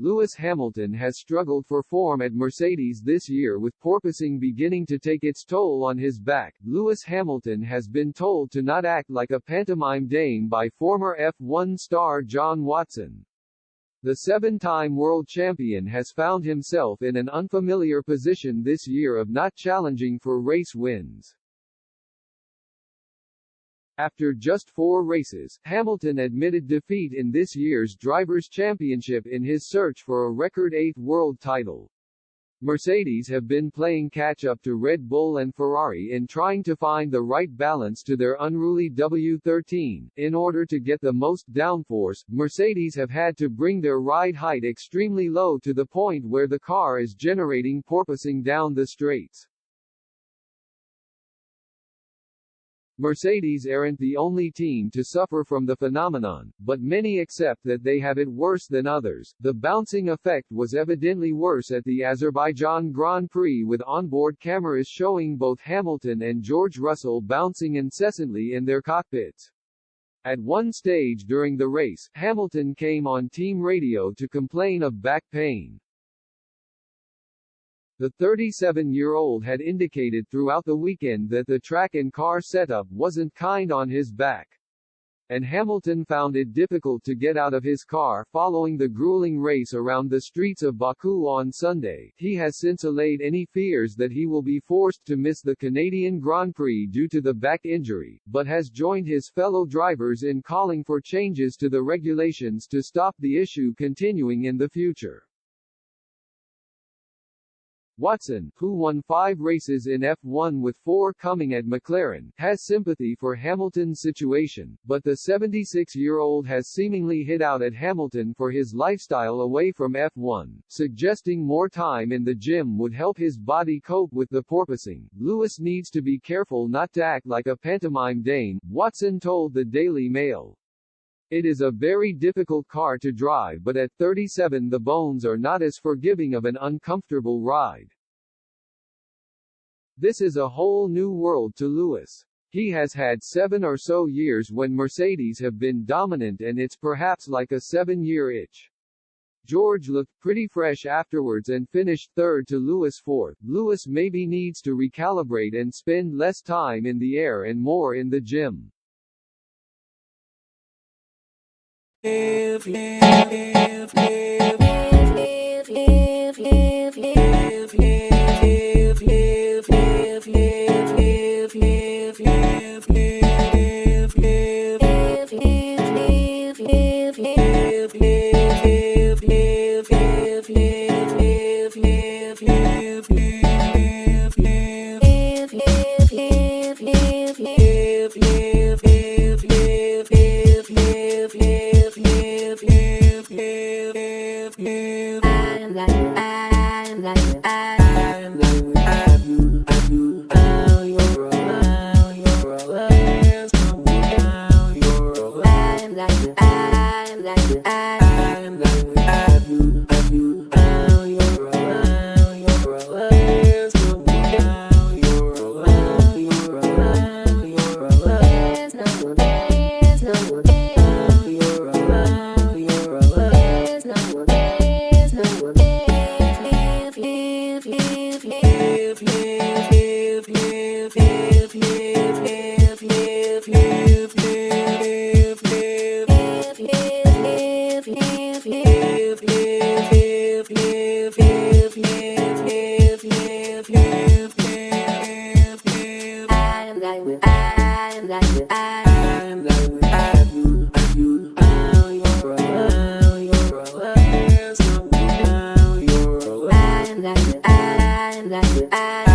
Lewis Hamilton has struggled for form at Mercedes this year, with porpoising beginning to take its toll on his back. Lewis Hamilton has been told to not act like a pantomime dame by former F1 star John Watson. The seven-time world champion has found himself in an unfamiliar position this year of not challenging for race wins. After just 4 races, Hamilton admitted defeat in this year's Drivers' Championship in his search for a record 8th world title. Mercedes have been playing catch-up to Red Bull and Ferrari in trying to find the right balance to their unruly W13. In order to get the most downforce, Mercedes have had to bring their ride height extremely low to the point where the car is generating porpoising down the straights. Mercedes aren't the only team to suffer from the phenomenon, but many accept that they have it worse than others. The bouncing effect was evidently worse at the Azerbaijan Grand Prix, with onboard cameras showing both Hamilton and George Russell bouncing incessantly in their cockpits. At one stage during the race, Hamilton came on team radio to complain of back pain. The 37-year-old had indicated throughout the weekend that the track and car setup wasn't kind on his back, and Hamilton found it difficult to get out of his car. Following the grueling race around the streets of Baku on Sunday, he has since allayed any fears that he will be forced to miss the Canadian Grand Prix due to the back injury, but has joined his fellow drivers in calling for changes to the regulations to stop the issue continuing in the future. Watson, who won 5 races in F1 with 4 coming at McLaren, has sympathy for Hamilton's situation, but the 76-year-old has seemingly hit out at Hamilton for his lifestyle away from F1, suggesting more time in the gym would help his body cope with the porpoising. Lewis needs to be careful not to act like a pantomime dame, Watson told the Daily Mail. It is a very difficult car to drive, but at 37 the bones are not as forgiving of an uncomfortable ride. This is a whole new world to Lewis. He has had 7 or so years when Mercedes have been dominant, and it's perhaps like a 7-year itch. George looked pretty fresh afterwards and finished 3rd to Lewis 4th. Lewis maybe needs to recalibrate and spend less time in the air and more in the gym. I